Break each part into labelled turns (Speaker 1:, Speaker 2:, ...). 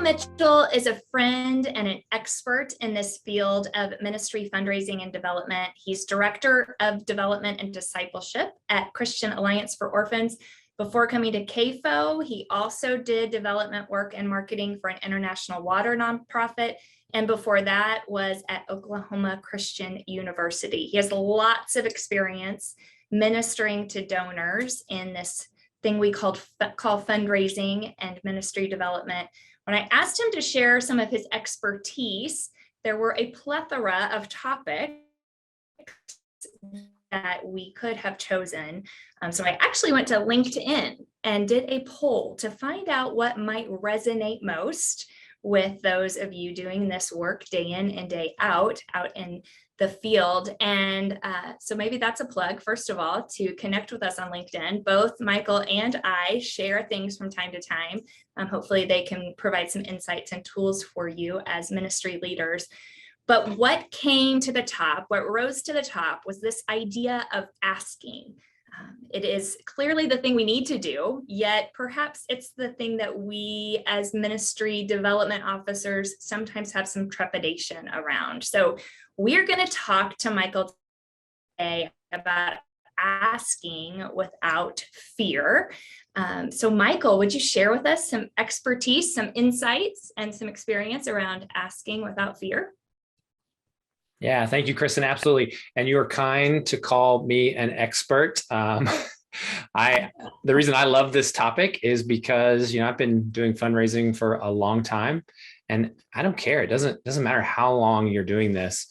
Speaker 1: Mitchell is a friend and an expert in this field of ministry fundraising and development. He's Director of Development and Discipleship at Christian Alliance for Orphans. Before coming to CAFO, he also did development work and marketing for an international water nonprofit. And before that was at Oklahoma Christian University. He has lots of experience ministering to donors in this thing we call fundraising and ministry development. When I asked him to share some of his expertise, there were a plethora of topics that we could have chosen. So I actually went to LinkedIn and did a poll to find out what might resonate most with those of you doing this work day in and day out in the field. And so maybe that's a plug, first of all, to connect with us on LinkedIn. Both Michael and I share things from time to time. Hopefully they can provide some insights and tools for you as ministry leaders. But what came to the top, what rose to the top was this idea of asking. It is clearly the thing we need to do, yet perhaps it's the thing that we as ministry development officers sometimes have some trepidation around. So we're going to talk to Michael today about asking without fear. So Michael, would you share with us some expertise, some insights, and some experience around asking without fear?
Speaker 2: Yeah, thank you, Kristen. Absolutely. And you were kind to call me an expert. The reason I love this topic is because, I've been doing fundraising for a long time, and I don't care. It doesn't matter how long you're doing this.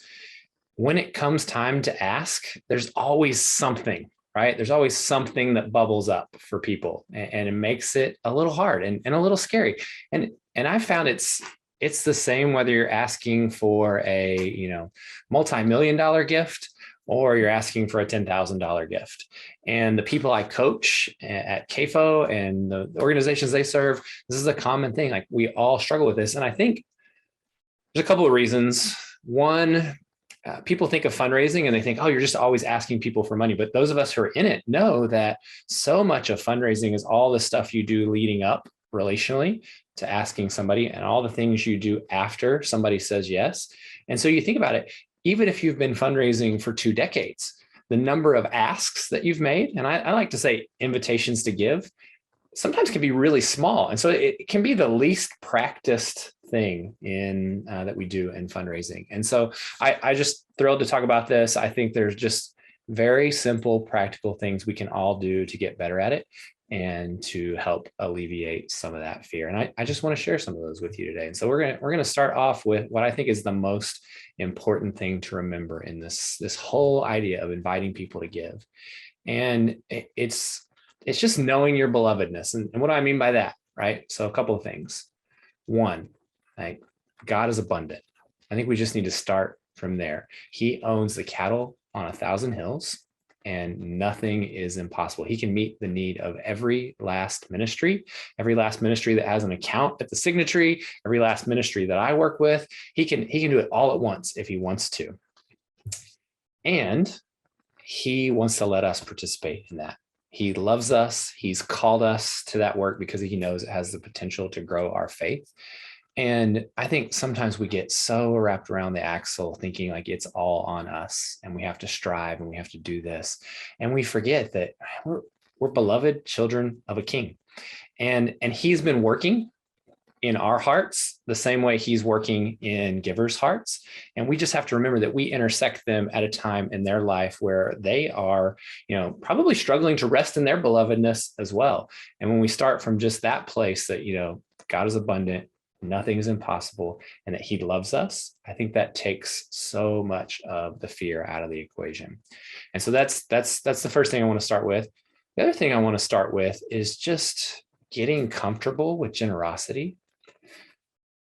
Speaker 2: When it comes time to ask, there's always something, right? There's always something that bubbles up for people, and it makes it a little hard and a little scary. And I found it's the same whether you're asking for a, multi-million-dollar gift or you're asking for a $10,000 gift. And the people I coach at CAFO and the organizations they serve, this is a common thing. Like, we all struggle with this. And I think there's a couple of reasons. One, people think of fundraising and they think, oh, you're just always asking people for money. But those of us who are in it know that so much of fundraising is all the stuff you do leading up relationally to asking somebody, and all the things you do after somebody says yes. And so you think about it, even if you've been fundraising for 2 decades, the number of asks that you've made, and I like to say invitations to give, sometimes can be really small. And so it can be the least practiced thing in that we do in fundraising. And so I just thrilled to talk about this. I think there's just very simple, practical things we can all do to get better at it and to help alleviate some of that fear. And I just want to share some of those with you today. And so we're gonna start off with what I think is the most important thing to remember in this whole idea of inviting people to give. And it's just knowing your belovedness. And what do I mean by that, right? So a couple of things. One, like, God is abundant. I think we just need to start from there. He owns the cattle on 1,000 hills. And nothing is impossible. He can meet the need of every last ministry that has an account at the signatory, every last ministry that I work with. He can do it all at once if he wants to. And he wants to let us participate in that. He loves us. He's called us to that work because he knows it has the potential to grow our faith. And I think sometimes we get so wrapped around the axle thinking like it's all on us and we have to strive and we have to do this. And we forget that we're beloved children of a king. And he's been working in our hearts the same way he's working in givers' hearts. And we just have to remember that we intersect them at a time in their life where they are, probably struggling to rest in their belovedness as well. And when we start from just that place that, God is abundant, nothing is impossible, and that he loves us, I think that takes so much of the fear out of the equation. And so that's the first thing I want to start with. The other thing I want to start with is just getting comfortable with generosity.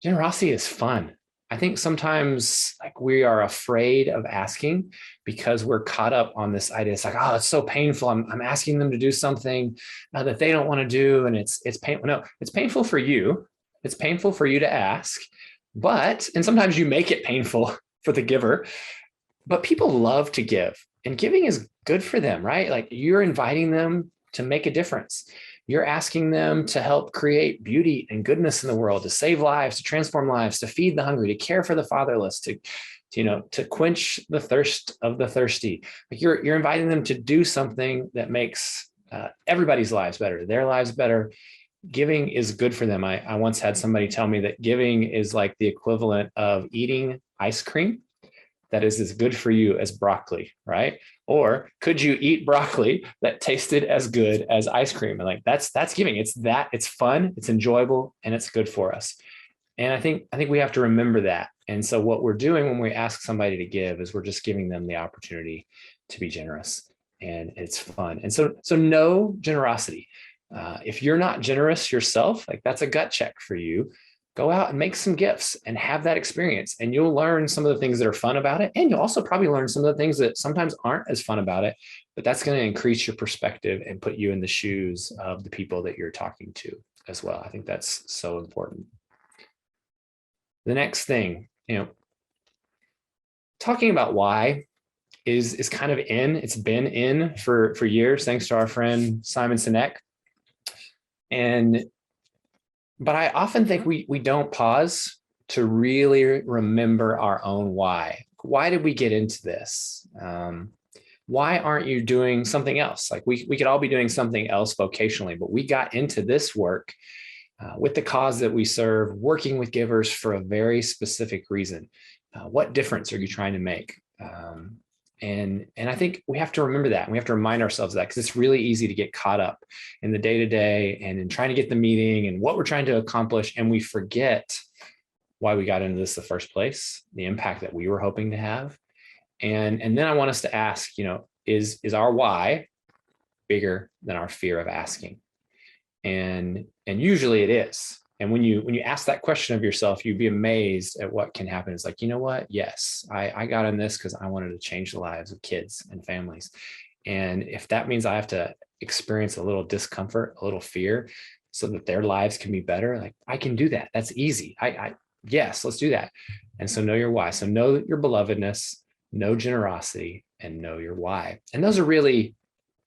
Speaker 2: Generosity is fun. I think sometimes we are afraid of asking because we're caught up on this idea. It's like, oh, it's so painful. I'm asking them to do something that they don't want to do. And it's painful. No, it's painful for you. It's painful for you to ask, and sometimes you make it painful for the giver, but people love to give, and giving is good for them, right? Like, you're inviting them to make a difference. You're asking them to help create beauty and goodness in the world, to save lives, to transform lives, to feed the hungry, to care for the fatherless, to quench the thirst of the thirsty. Like you're inviting them to do something that makes everybody's lives better, their lives better. Giving is good for them. I once had somebody tell me that giving is like the equivalent of eating ice cream that is as good for you as broccoli, right? Or could you eat broccoli that tasted as good as ice cream? And like that's giving. It's fun, it's enjoyable, and it's good for us. And I think we have to remember that. And so what we're doing when we ask somebody to give is we're just giving them the opportunity to be generous, and it's fun. And so know generosity. If you're not generous yourself, like that's a gut check for you. Go out and make some gifts and have that experience, and you'll learn some of the things that are fun about it. And you'll also probably learn some of the things that sometimes aren't as fun about it, but that's going to increase your perspective and put you in the shoes of the people that you're talking to as well. I think that's so important. The next thing, talking about why is kind of it's been in for years, thanks to our friend Simon Sinek. But I often think we don't pause to really remember our own why. Why did we get into this? Why aren't you doing something else? Like we could all be doing something else vocationally, but we got into this work with the cause that we serve, working with givers for a very specific reason. What difference are you trying to make? And I think we have to remember that. And we have to remind ourselves of that, because it's really easy to get caught up in the day-to-day and in trying to get the meeting and what we're trying to accomplish. And we forget why we got into this in the first place, the impact that we were hoping to have. And then I want us to ask, is our why bigger than our fear of asking? And usually it is. And when you ask that question of yourself, you'd be amazed at what can happen. It's like, you know what? Yes, I got in this because I wanted to change the lives of kids and families. And if that means I have to experience a little discomfort, a little fear, so that their lives can be better, like I can do that. That's easy. Yes, let's do that. And so know your why. So know your belovedness, know generosity, and know your why. And those are really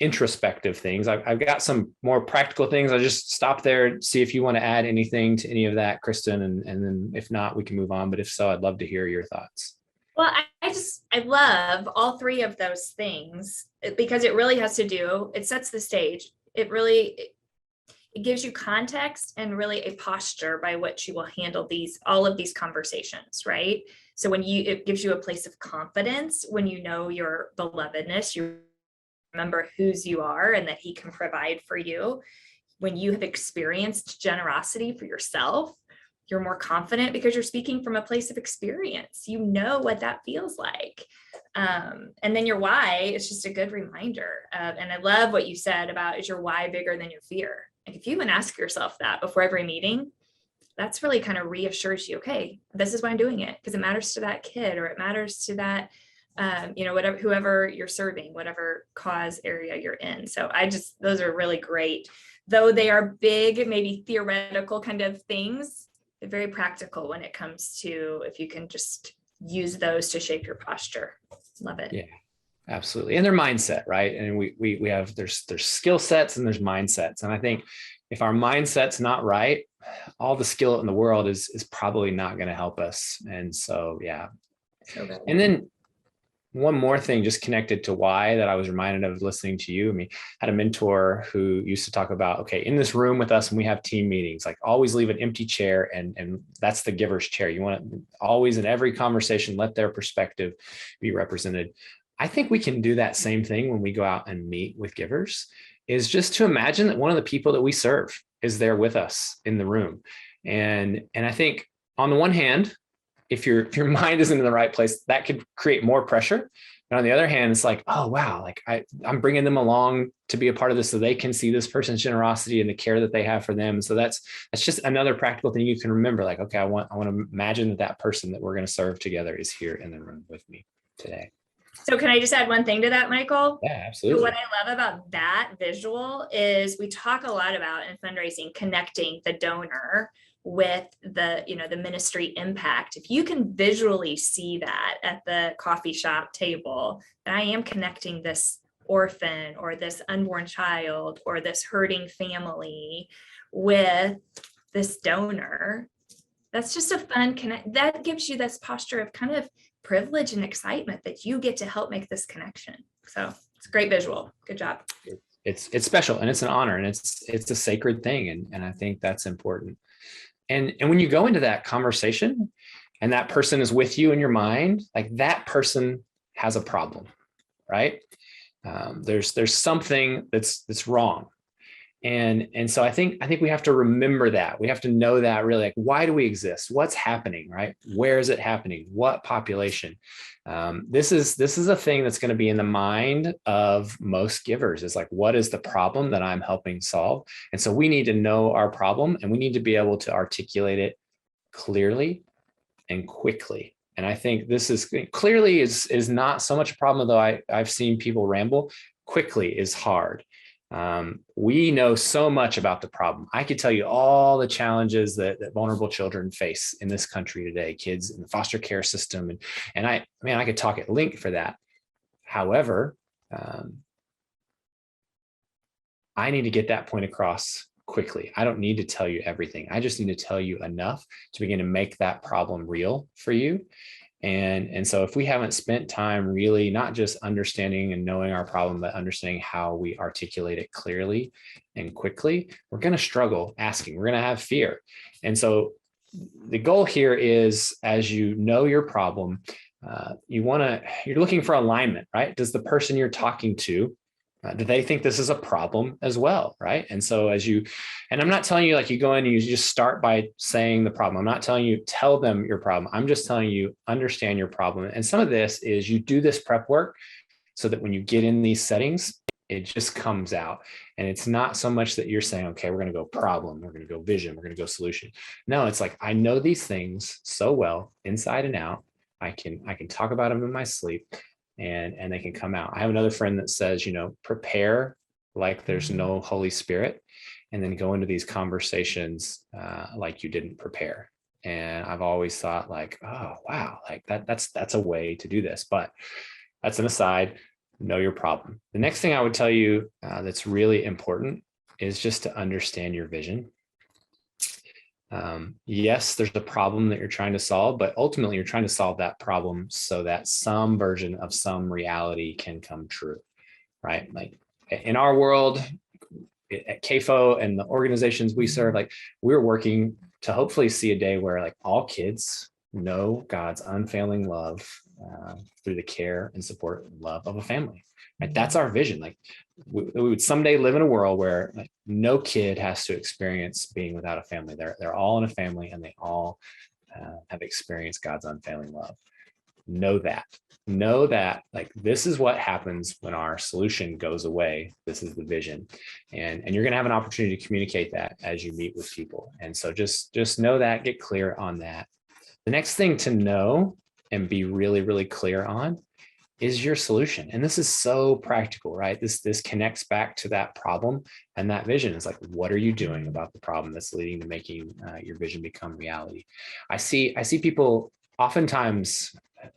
Speaker 2: introspective things. I've got some more practical things. I'll just stop there, see if you want to add anything to any of that, Kristen, and then if not, we can move on. But if so, I'd love to hear your thoughts.
Speaker 1: Well, I love all three of those things, because it really has to do, it sets the stage. It gives you context and really a posture by which you will handle all of these conversations, right? So it gives you a place of confidence when you know your belovedness, you remember whose you are and that he can provide for you. When you have experienced generosity for yourself, you're more confident because you're speaking from a place of experience. You know what that feels like. And then your why is just a good reminder. And I love what you said about, is your why bigger than your fear? Like if you even ask yourself that before every meeting, that's really kind of reassures you, okay, this is why I'm doing it, because it matters to that kid, or it matters to that whoever you're serving, whatever cause area you're in. So those are really great. Though they are big, maybe theoretical kind of things, they're very practical when it comes to, if you can just use those to shape your posture. Love it.
Speaker 2: Yeah, absolutely. And their mindset, right? And we have, there's skill sets and there's mindsets. And I think if our mindset's not right, all the skill in the world is probably not going to help us. And so, yeah.
Speaker 1: So good.
Speaker 2: And then one more thing just connected to why that I was reminded of listening to you. I had a mentor who used to talk about, okay, in this room with us when we have team meetings, like always leave an empty chair, and that's the giver's chair. You want to always, in every conversation, let their perspective be represented. I think we can do that same thing when we go out and meet with givers, is just to imagine that one of the people that we serve is there with us in the room. And I think on the one hand, if your mind isn't in the right place, that could create more pressure. And on the other hand, it's like, oh, wow, like I'm bringing them along to be a part of this so they can see this person's generosity and the care that they have for them. So that's just another practical thing you can remember. Like, okay, I want to imagine that person that we're going to serve together is here in the room with me today.
Speaker 1: So can I just add one thing to that, Michael?
Speaker 2: Yeah, absolutely.
Speaker 1: So what I love about that visual is we talk a lot about in fundraising, connecting the donor with the ministry impact. If you can visually see that at the coffee shop table, then I am connecting this orphan or this unborn child or this hurting family with this donor. That's just a fun connect. That gives you this posture of kind of privilege and excitement that you get to help make this connection. So it's a great visual. Good job.
Speaker 2: It's special, and it's an honor, and it's a sacred thing. And I think that's important. And when you go into that conversation and that person is with you in your mind, like that person has a problem, right? There's something that's wrong. And so I think we have to remember that. We have to know that, really, like, why do we exist? What's happening, right? Where is it happening? What population? This is a thing that's going to be in the mind of most givers, is like, what is the problem that I'm helping solve? And so we need to know our problem, and we need to be able to articulate it clearly and quickly. And I think this is clearly is not so much a problem, though I've seen people ramble. Quickly is hard. We know so much about the problem. I could tell you all the challenges that vulnerable children face in this country today, kids in the foster care system. And I could talk at length for that. However, I need to get that point across quickly. I don't need to tell you everything. I just need to tell you enough to begin to make that problem real for you. And so if we haven't spent time really not just understanding and knowing our problem, but understanding how we articulate it clearly and quickly, we're going to struggle asking. We're going to have fear. And so the goal here is, as you know your problem, you're looking for alignment, right? Does the person you're talking to, do they think this is a problem as well, right? And so and I'm not telling you like you go in and you just start by saying the problem. I'm not telling you tell them your problem. I'm just telling you understand your problem. And some of this is you do this prep work so that when you get in these settings, it just comes out. And it's not so much that you're saying, okay, we're going to go problem, we're going to go vision, we're going to go solution. No, it's like, I know these things so well inside and out. I can talk about them in my sleep. And they can come out. I have another friend that says, prepare like there's no Holy Spirit, and then go into these conversations like you didn't prepare. And I've always thought like, oh, wow, like that's a way to do this. But that's an aside. Know your problem. The next thing I would tell you that's really important is just to understand your vision. Yes, there's a problem that you're trying to solve, but ultimately you're trying to solve that problem so that some version of some reality can come true, right? Like in our world, at CAFO and the organizations we serve, like we're working to hopefully see a day where like all kids know God's unfailing love through the care and support and love of a family. Right? That's our vision. Like we would someday live in a world where like no kid has to experience being without a family. They're all in a family, and they all have experienced God's unfailing love. Know that like this is what happens when our solution goes away. This is the vision, and you're going to have an opportunity to communicate that as you meet with people. And so just know that, get clear on that. The next thing to know and be really, really clear on is your solution. And this is so practical, right? This connects back to that problem and that vision. Is like, what are you doing about the problem that's leading to making your vision become reality? I see people oftentimes,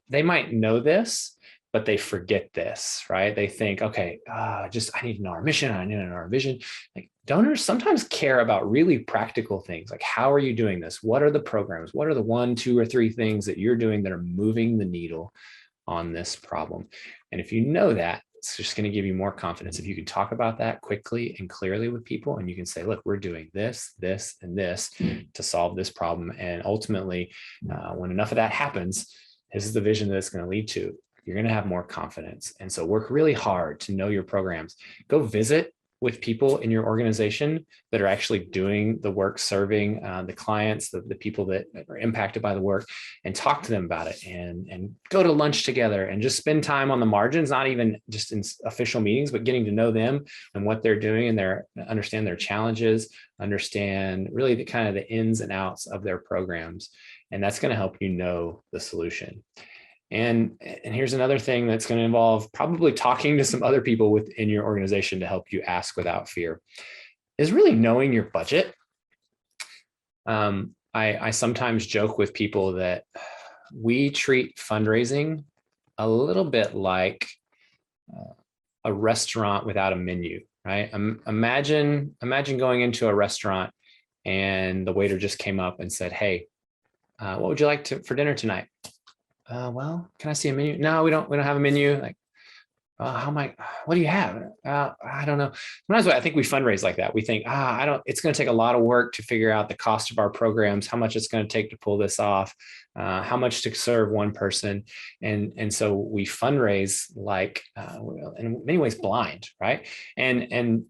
Speaker 2: they might know this, but they forget this, right? They think, okay, I need to know our mission. I need to know our vision. Like donors sometimes care about really practical things. Like, how are you doing this? What are the programs? What are the 1, 2, or 3 things that you're doing that are moving the needle on this problem? And if you know that, it's just going to give you more confidence if you can talk about that quickly and clearly with people, and you can say, look, we're doing this, this, and this to solve this problem. And ultimately, when enough of that happens, this is the vision that it's going to lead to. You're going to have more confidence. And so work really hard to know your programs. Go visit with people in your organization that are actually doing the work, serving the clients, the people that are impacted by the work, and talk to them about it, and go to lunch together and just spend time on the margins, not even just in official meetings, but getting to know them and what they're doing, and understand their challenges, understand really the kind of the ins and outs of their programs. And that's going to help you know the solution. And here's another thing that's going to involve probably talking to some other people within your organization to help you ask without fear, is really knowing your budget. I sometimes joke with people that we treat fundraising a little bit like a restaurant without a menu, right? Imagine going into a restaurant and the waiter just came up and said, "Hey, what would you like for dinner tonight?" Well, can I see a menu? No, we don't have a menu. Like, what do you have? I don't know. Sometimes I think we fundraise like that. We think, it's going to take a lot of work to figure out the cost of our programs, how much it's going to take to pull this off, how much to serve one person. And so we fundraise like, in many ways blind, right? And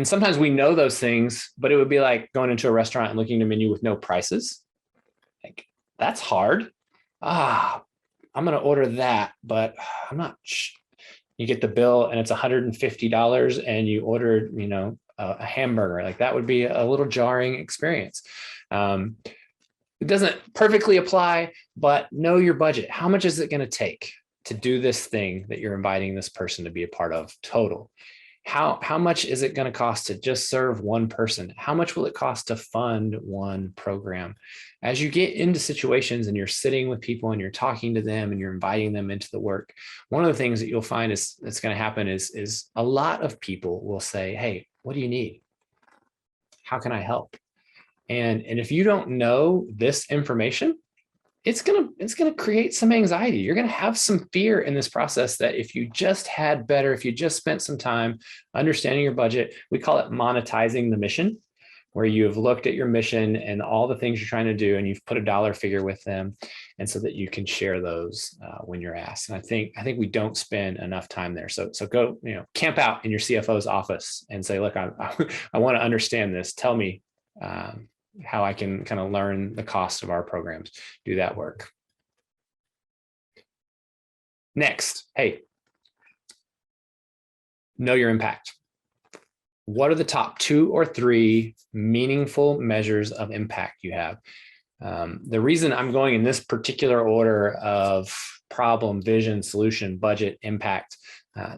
Speaker 2: sometimes we know those things, but it would be like going into a restaurant and looking at a menu with no prices. Like, that's hard. I'm going to order that, but I'm not you get the bill and it's $150 and you ordered, a hamburger. Like, that would be a little jarring experience. It doesn't perfectly apply, but know your budget. How much is it going to take to do this thing that you're inviting this person to be a part of total? How much is it going to cost to just serve one person? How much will it cost to fund one program? As you get into situations and you're sitting with people and you're talking to them and you're inviting them into the work, one of the things that you'll find that's going to happen is a lot of people will say, "Hey, what do you need? How can I help?" And if you don't know this information, it's gonna create some anxiety. You're gonna have some fear in this process that if you just spent some time understanding your budget, we call it monetizing the mission, where you have looked at your mission and all the things you're trying to do, and you've put a dollar figure with them, and so that you can share those when you're asked. And I think we don't spend enough time there. So go, camp out in your CFO's office and say, "Look, I want to understand this. Tell me how I can kind of learn the cost of our programs." Do that work. Next, hey, know your impact. What are the top 2 or 3 meaningful measures of impact you have? The reason I'm going in this particular order of problem, vision, solution, budget, impact,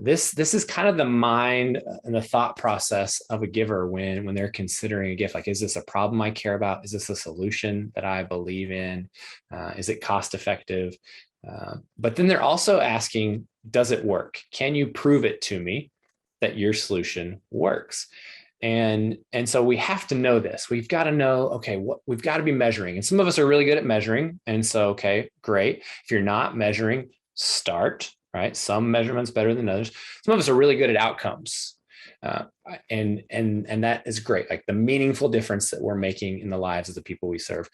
Speaker 2: this is kind of the mind and the thought process of a giver when they're considering a gift. Like, is this a problem I care about? Is this a solution that I believe in? Is it cost effective? But then they're also asking, does it work? Can you prove it to me that your solution works? And so we have to know this. We've got to know, okay, what we've got to be measuring. And some of us are really good at measuring. And so, okay, great. If you're not measuring, start, right? Some measurements better than others. Some of us are really good at outcomes. And that is great. Like, the meaningful difference that we're making in the lives of the people we serve.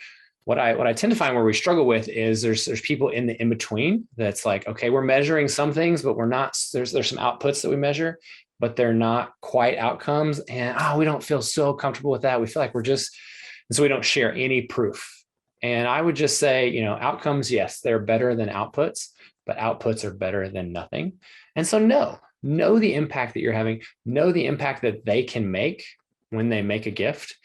Speaker 2: What I tend to find where we struggle with is there's people in the in-between that's like, okay, we're measuring some things, but we're not, there's some outputs that we measure, but they're not quite outcomes. And we don't feel so comfortable with that. We feel like and so we don't share any proof. And I would just say, outcomes, yes, they're better than outputs, but outputs are better than nothing. And so know the impact that you're having, know the impact that they can make when they make a gift.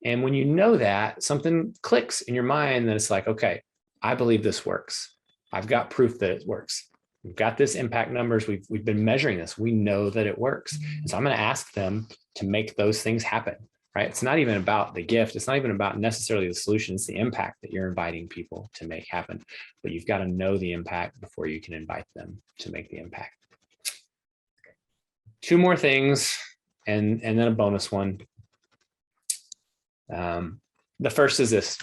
Speaker 2: And when you know that, something clicks in your mind that it's like, okay, I believe this works. I've got proof that it works. We've got this impact numbers. We've been measuring this. We know that it works. And so I'm going to ask them to make those things happen, right? It's not even about the gift. It's not even about necessarily the solution. It's the impact that you're inviting people to make happen. But you've got to know the impact before you can invite them to make the impact. 2 more things and then a bonus one. The first is this: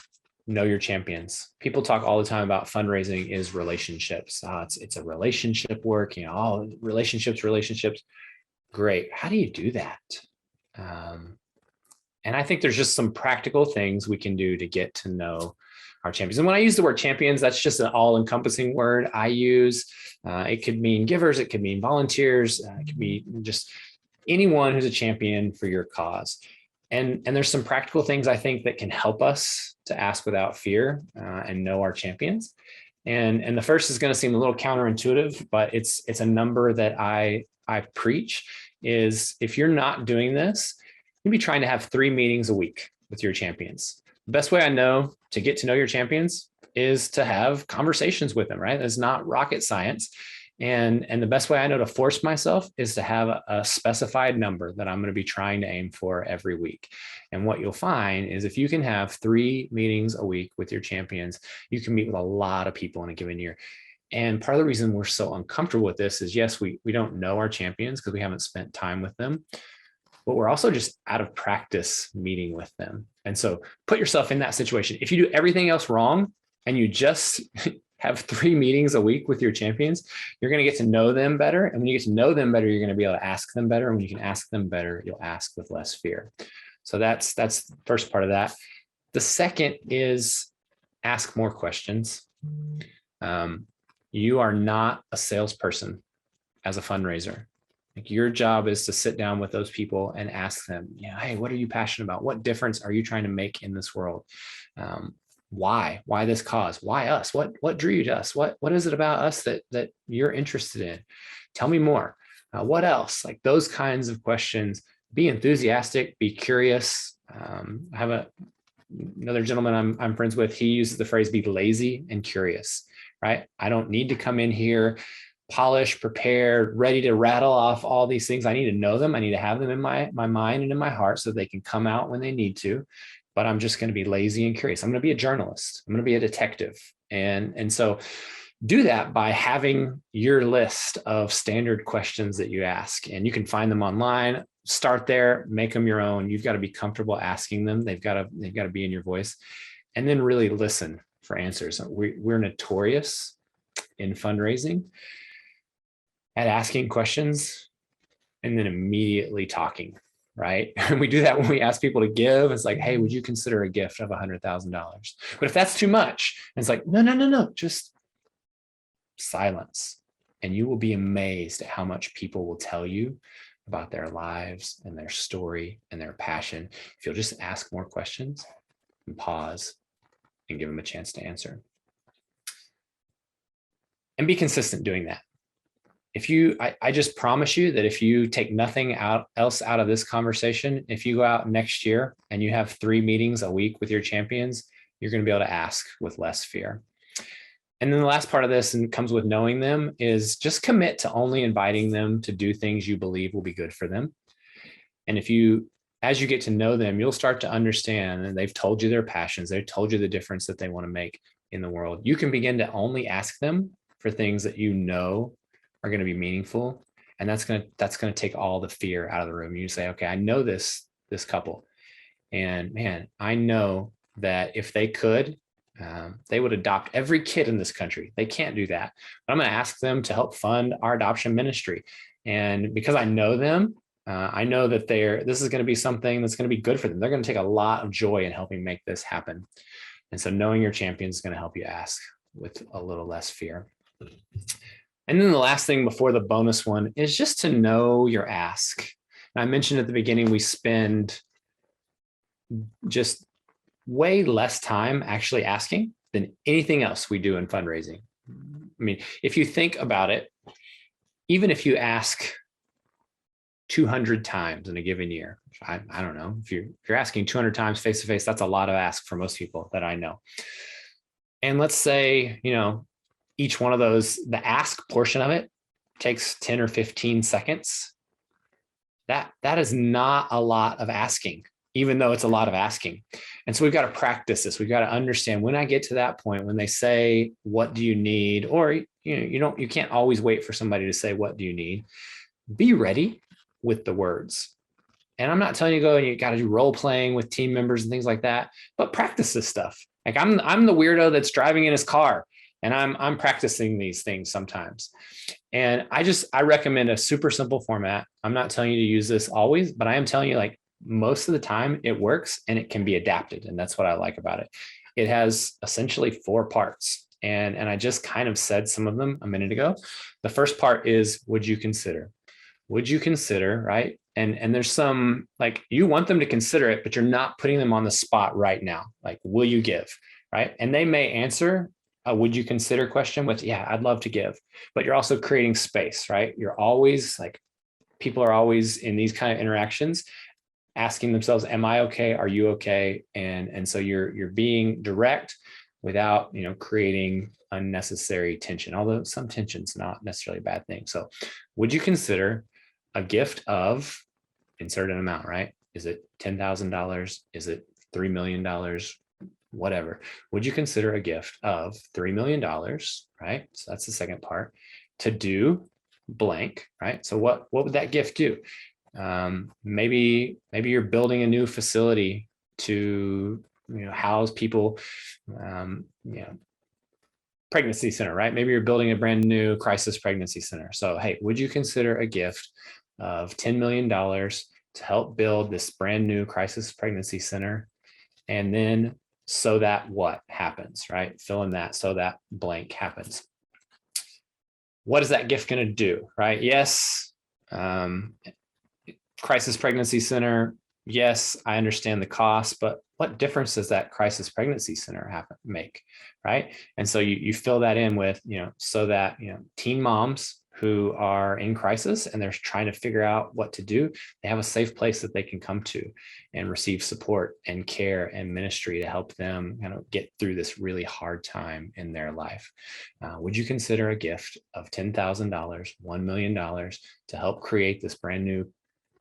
Speaker 2: know your champions. People talk all the time about fundraising is relationships. It's a relationship work, relationships. Great. How do you do that? And I think there's just some practical things we can do to get to know our champions. And when I use the word champions, that's just an all-encompassing word I use. It could mean givers, it could mean volunteers, it could be just anyone who's a champion for your cause. And there's some practical things I think that can help us to ask without fear and know our champions. And the first is going to seem a little counterintuitive, but it's a number that I preach is, if you're not doing this, you'd be trying to have 3 meetings a week with your champions. The best way I know to get to know your champions is to have conversations with them, right? It's not rocket science. And the best way I know to force myself is to have a specified number that I'm going to be trying to aim for every week. And what you'll find is if you can have 3 meetings a week with your champions, you can meet with a lot of people in a given year. And part of the reason we're so uncomfortable with this is, yes, we don't know our champions because we haven't spent time with them, but we're also just out of practice meeting with them. And so put yourself in that situation. If you do everything else wrong and you just have 3 meetings a week with your champions, you're going to get to know them better. And when you get to know them better, you're going to be able to ask them better. And when you can ask them better, you'll ask with less fear. So that's the first part of that. The second is ask more questions. You are not a salesperson as a fundraiser. Like, your job is to sit down with those people and ask them, hey, what are you passionate about? What difference are you trying to make in this world? Why this cause? Why us? What drew you to us? What is it about us that you're interested in? Tell me more. What else? Like, those kinds of questions. Be enthusiastic, be curious. I have another gentleman I'm friends with. He uses the phrase, be lazy and curious, right? I don't need to come in here polished, prepared, ready to rattle off all these things. I need to know them. I need to have them in my mind and in my heart so they can come out when they need to. But I'm just going to be lazy and curious. I'm going to be a journalist. I'm going to be a detective. And so do that by having your list of standard questions that you ask, and you can find them online. Start there, make them your own. You've got to be comfortable asking them. They've got to be in your voice, and then really listen for answers. We're notorious in fundraising at asking questions and then immediately talking, right? And we do that when we ask people to give. It's like, hey, would you consider a gift of $100,000? But if that's too much, it's like, no, just silence. And you will be amazed at how much people will tell you about their lives and their story and their passion if you'll just ask more questions and pause and give them a chance to answer. And be consistent doing that. I just promise you that if you take nothing else out of this conversation, if you go out next year and you have 3 meetings a week with your champions, you're going to be able to ask with less fear. And then the last part of this, and comes with knowing them, is just commit to only inviting them to do things you believe will be good for them. And as you get to know them, you'll start to understand, and they've told you their passions, they've told you the difference that they want to make in the world. You can begin to only ask them for things that you know are going to be meaningful. And that's going to take all the fear out of the room. You say, okay, I know this couple, and man, I know that if they could, they would adopt every kid in this country. They can't do that, but I'm going to ask them to help fund our adoption ministry. And because I know them, I know that this is going to be something that's going to be good for them. They're going to take a lot of joy in helping make this happen. And so knowing your champion is going to help you ask with a little less fear. And then the last thing before the bonus one is just to know your ask. And I mentioned at the beginning, we spend just way less time actually asking than anything else we do in fundraising. I mean, if you think about it, even if you ask 200 times in a given year, I don't know, if you're asking 200 times face to face, that's a lot of ask for most people that I know. And let's say, each one of those, the ask portion of it takes 10 or 15 seconds. That is not a lot of asking, even though it's a lot of asking. And so we've got to practice this. We've got to understand, when I get to that point, when they say, what do you need? Or, you can't always wait for somebody to say, what do you need? Be ready with the words. And I'm not telling you to go and you got to do role playing with team members and things like that, but practice this stuff. Like, I'm the weirdo that's driving in his car, and I'm practicing these things sometimes. And I recommend a super simple format. I'm not telling you to use this always, but I am telling you, like, most of the time it works and it can be adapted. And that's what I like about it. It has essentially 4 parts. And I just kind of said some of them a minute ago. The first part is, would you consider? Would you consider, right? And there's some, like, you want them to consider it, but you're not putting them on the spot right now. Like, will you give, right? And they may answer a would you consider question with, yeah, I'd love to give. But you're also creating space, right? You're always, like, people are always in these kind of interactions asking themselves, am I okay? Are you okay? And so you're being direct without, creating unnecessary tension, although some tension's not necessarily a bad thing. So would you consider a gift of insert an amount, right? Is it $10,000? Is it $3 million? whatever. Would you consider a gift of $3 million, right? So that's the second part, to do blank, right? So what would that gift do? Maybe you're building a new facility to house people, pregnancy center, right? Maybe you're building a brand new crisis pregnancy center. So, hey, would you consider a gift of $10 million to help build this brand new crisis pregnancy center? And then so that what happens, right? Fill in that so that blank happens. What is that gift going to do, right? Yes, crisis pregnancy center. Yes, I understand the cost, but what difference does that crisis pregnancy center make, right? And so you fill that in with, so that, teen moms who are in crisis and they're trying to figure out what to do, they have a safe place that they can come to and receive support and care and ministry to help them get through this really hard time in their life. Would you consider a gift of $10,000, $1 million to help create this brand new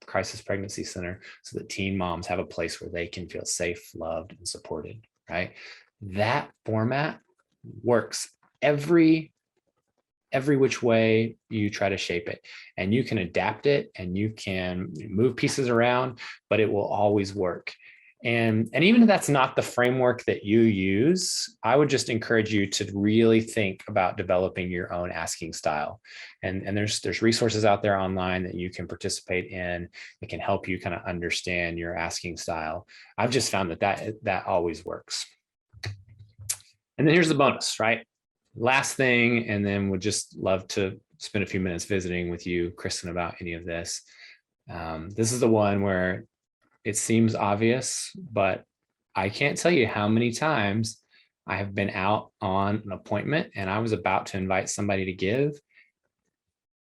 Speaker 2: crisis pregnancy center so that teen moms have a place where they can feel safe, loved, and supported, right? That format works every which way you try to shape it, and you can adapt it and you can move pieces around, but it will always work. And even if that's not the framework that you use, I would just encourage you to really think about developing your own asking style. And there's resources out there online that you can participate in that can help you kind of understand your asking style. I've just found that always works. And then here's the bonus, right? Last thing, and then would just love to spend a few minutes visiting with you, Kristen, about any of this. This is the one where it seems obvious, but I can't tell you how many times I have been out on an appointment and I was about to invite somebody to give,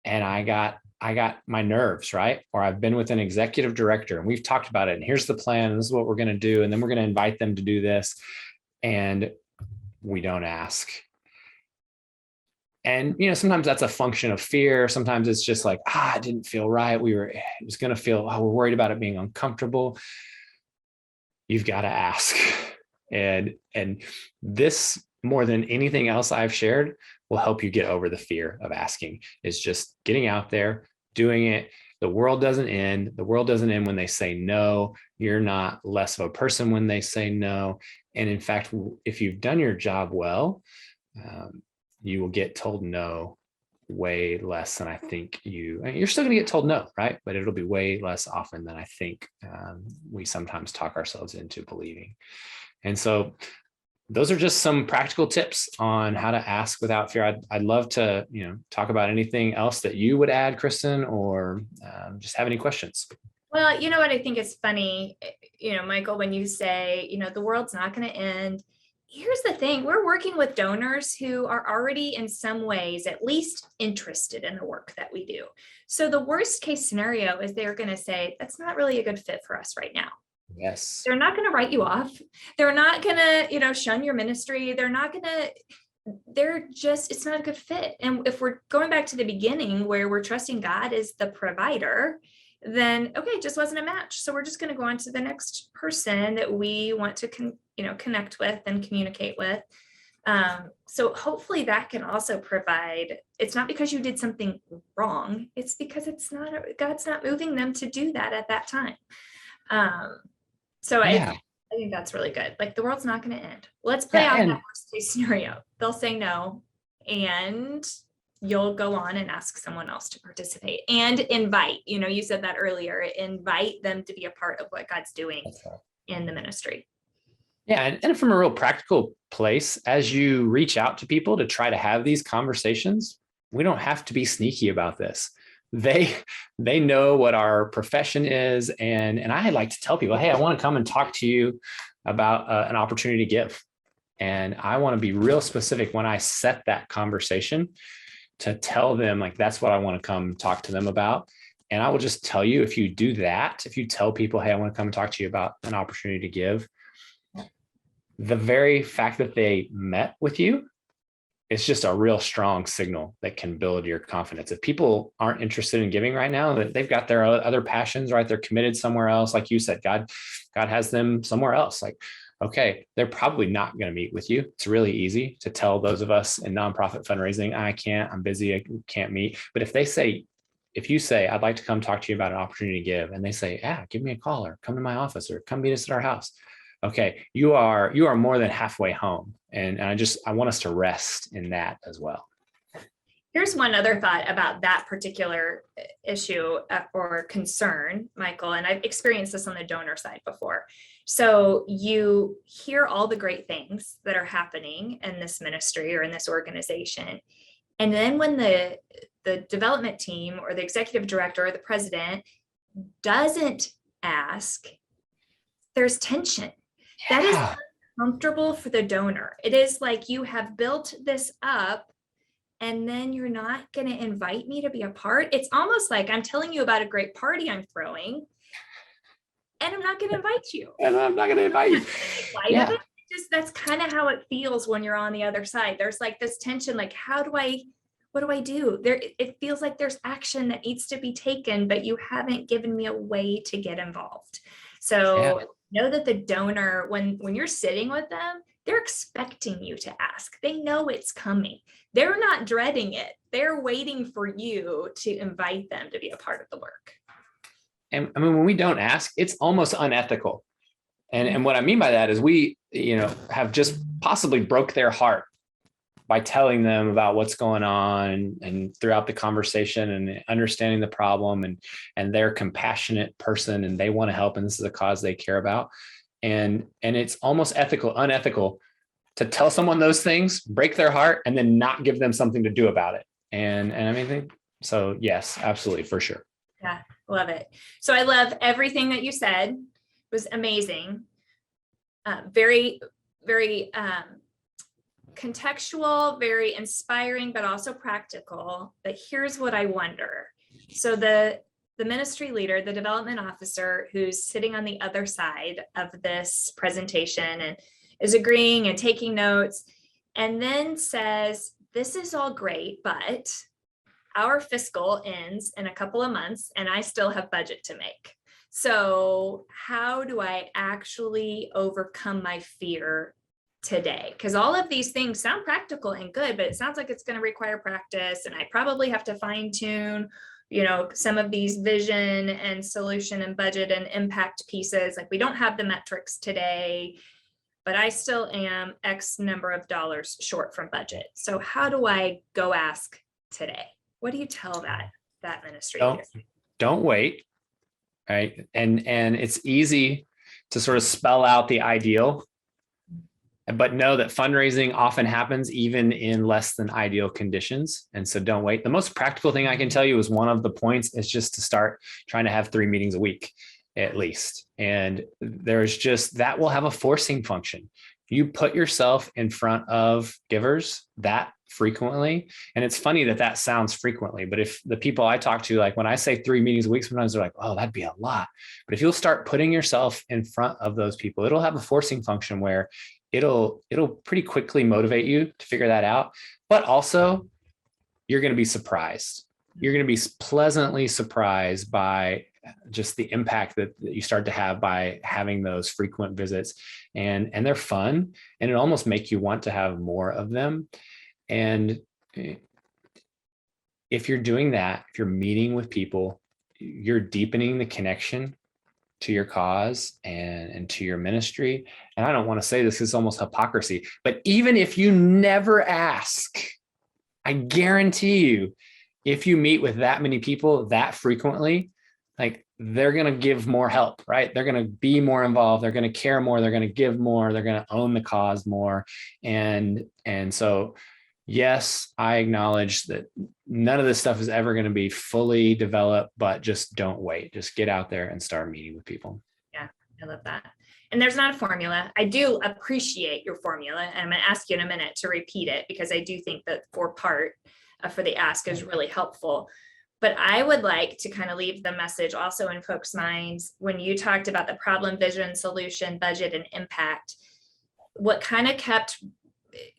Speaker 2: and I got my nerves, right? Or I've been with an executive director and we've talked about it, and here's the plan, and this is what we're going to do, and then we're going to invite them to do this, and we don't ask. And, sometimes that's a function of fear. Sometimes it's just like, it didn't feel right. It was going to feel, we're worried about it being uncomfortable. You've got to ask. And this, more than anything else I've shared, will help you get over the fear of asking. Is just getting out there, doing it. The world doesn't end. The world doesn't end when they say no. You're not less of a person when they say no. And in fact, if you've done your job well, you will get told no way less than I think you're still going to get told no, right? But it'll be way less often than I think we sometimes talk ourselves into believing. And so those are just some practical tips on how to ask without fear. I'd love to, talk about anything else that you would add, Kristen, or just have any questions.
Speaker 1: Well, you know what I think is funny, Michael, when you say, the world's not going to end. Here's the thing, we're working with donors who are already in some ways at least interested in the work that we do. So the worst case scenario is they're going to say, that's not really a good fit for us right now.
Speaker 2: Yes.
Speaker 1: They're not going to write you off. They're not going to, shun your ministry. It's not a good fit. And if we're going back to the beginning where we're trusting God as the provider, then, okay, it just wasn't a match. So we're just going to go on to the next person that we want to connect with and communicate with. So hopefully that can also provide, it's not because you did something wrong. It's because God's not moving them to do that at that time. So yeah. I think that's really good. Like, the world's not going to end. Let's play out that worst case scenario. They'll say no, and you'll go on and ask someone else to participate and invite, you said that earlier, invite them to be a part of what God's doing in the ministry.
Speaker 2: Yeah. And from a real practical place, as you reach out to people to try to have these conversations, we don't have to be sneaky about this. They know what our profession is. And I like to tell people, hey, I want to come and talk to you about an opportunity to give. And I want to be real specific when I set that conversation to tell them, like, that's what I want to come talk to them about. And I will just tell you, if you do that, if you tell people, hey, I want to come and talk to you about an opportunity to give, the very fact that they met with you, it's just a real strong signal that can build your confidence. If people aren't interested in giving right now, that they've got their other passions, right? They're committed somewhere else. Like you said, God has them somewhere else. Like, Okay, they're probably not going to meet with you. It's really easy to tell those of us in nonprofit fundraising, I can't, I'm busy, I can't meet. But if you say, I'd like to come talk to you about an opportunity to give, and they say, yeah, give me a call or come to my office or come meet us at our house. Okay, you are more than halfway home. And I want us to rest in that as well.
Speaker 1: Here's one other thought about that particular issue or concern, Michael, and I've experienced this on the donor side before. So you hear all the great things that are happening in this ministry or in this organization. And then when the development team or the executive director or the president doesn't ask, there's tension.
Speaker 2: Yeah.
Speaker 1: That is uncomfortable for the donor. It is like you have built this up and then you're not going to invite me to be a part. It's almost like I'm telling you about a great party I'm throwing and I'm not going to invite you.
Speaker 2: And I'm not going to invite you.
Speaker 1: Yeah. Just that's kind of how it feels when you're on the other side. There's like this tension, like, what do I do? It feels like there's action that needs to be taken, but you haven't given me a way to get involved. So know that the donor, when you're sitting with them, they're expecting you to ask. They know it's coming. They're not dreading it. They're waiting for you to invite them to be a part of the work.
Speaker 2: And I mean, when we don't ask, it's almost unethical. And what I mean by that is we, have just possibly broke their heart by telling them about what's going on and throughout the conversation and understanding the problem and they're a compassionate person and they want to help. And this is a cause they care about. And it's almost unethical to tell someone those things, break their heart, and then not give them something to do about it. And I mean, so yes, absolutely, for sure.
Speaker 1: Yeah, love it. So I love everything that you said. It was amazing. Very, very contextual, very inspiring, but also practical. But here's what I wonder. So the ministry leader, the development officer who's sitting on the other side of this presentation and is agreeing and taking notes, and then says, this is all great, but our fiscal ends in a couple of months and I still have budget to make. So how do I actually overcome my fear today? Because all of these things sound practical and good, but it sounds like it's going to require practice. And I probably have to fine tune, some of these vision and solution and budget and impact pieces. Like we don't have the metrics today, but I still am X number of dollars short from budget. So how do I go ask today? What do you tell that ministry?
Speaker 2: Don't wait. Right. And it's easy to sort of spell out the ideal, but know that fundraising often happens even in less than ideal conditions. And so don't wait. The most practical thing I can tell you is one of the points is just to start trying to have 3 meetings a week, at least. And there's just, that will have a forcing function. You put yourself in front of givers that frequently. And it's funny that sounds frequently, but if the people I talk to, like when I say 3 meetings a week, sometimes they're like, oh, that'd be a lot. But if you'll start putting yourself in front of those people, it'll have a forcing function where it'll pretty quickly motivate you to figure that out. But also you're going to be surprised. You're going to be pleasantly surprised by just the impact that you start to have by having those frequent visits, and they're fun, and it almost make you want to have more of them. And if you're doing that, if you're meeting with people, you're deepening the connection to your cause and to your ministry. And I don't want to say this is almost hypocrisy, but even if you never ask, I guarantee you, if you meet with that many people that frequently, like they're going to give more help, right? They're going to be more involved. They're going to care more. They're going to give more. They're going to own the cause more. And so, yes, I acknowledge that none of this stuff is ever going to be fully developed, but just don't wait. Just get out there and start meeting with people.
Speaker 1: Yeah, I love that. And there's not a formula. I do appreciate your formula. And I'm going to ask you in a minute to repeat it because I do think that 4-part for the ask is really helpful. But I would like to kind of leave the message also in folks' minds when you talked about the problem, vision, solution, budget, and impact. What kind of kept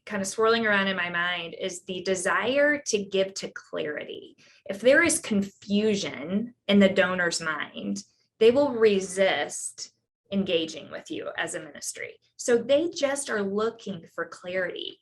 Speaker 1: kind of swirling around in my mind is the desire to give to clarity. If there is confusion in the donor's mind, they will resist engaging with you as a ministry. So they just are looking for clarity.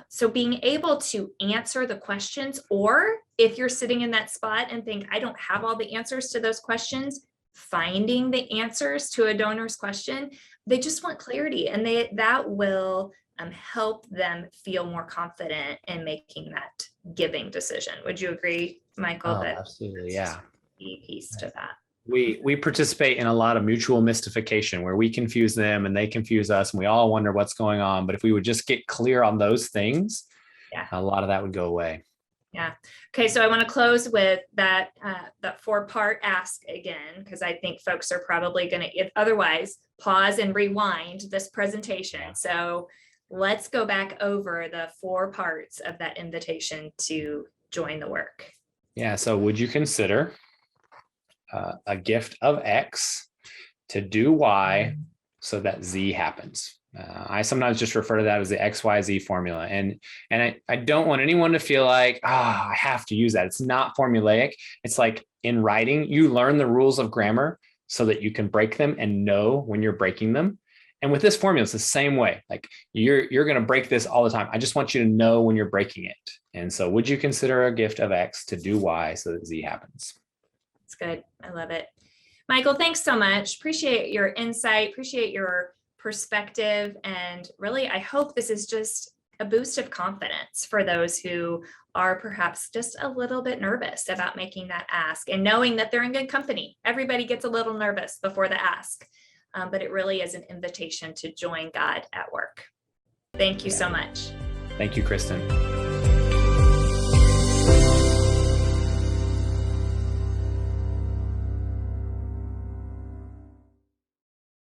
Speaker 1: So being able to answer the questions, or if you're sitting in that spot and think, I don't have all the answers to those questions, finding the answers to a donor's question, they just want clarity, and that will help them feel more confident in making that giving decision. Would you agree, Michael?
Speaker 2: Oh,
Speaker 1: That
Speaker 2: absolutely.
Speaker 1: that's
Speaker 2: Yeah.
Speaker 1: a key piece to that.
Speaker 2: We participate in a lot of mutual mystification where we confuse them and they confuse us, and we all wonder what's going on. But if we would just get clear on those things,
Speaker 1: Yeah.
Speaker 2: a lot of that would go away.
Speaker 1: Yeah. Okay. So I want to close with that 4-part ask again, because I think folks are probably going to, otherwise, pause and rewind this presentation.
Speaker 2: Yeah.
Speaker 1: So let's go back over the 4 parts of that invitation to join the work.
Speaker 2: Yeah. So would you consider a gift of X to do Y so that Z happens? I sometimes just refer to that as the XYZ formula. And I don't want anyone to feel like, I have to use that. It's not formulaic. It's like in writing, you learn the rules of grammar so that you can break them and know when you're breaking them. And with this formula, it's the same way. Like you're going to break this all the time. I just want you to know when you're breaking it. And so would you consider a gift of X to do Y so that Z happens?
Speaker 1: It's good. I love it. Michael, thanks so much. Appreciate your insight, appreciate your perspective. And really, I hope this is just a boost of confidence for those who are perhaps just a little bit nervous about making that ask, and knowing that they're in good company. Everybody gets a little nervous before the ask, but it really is an invitation to join God at work. Thank you so much.
Speaker 2: Thank you, Kristen.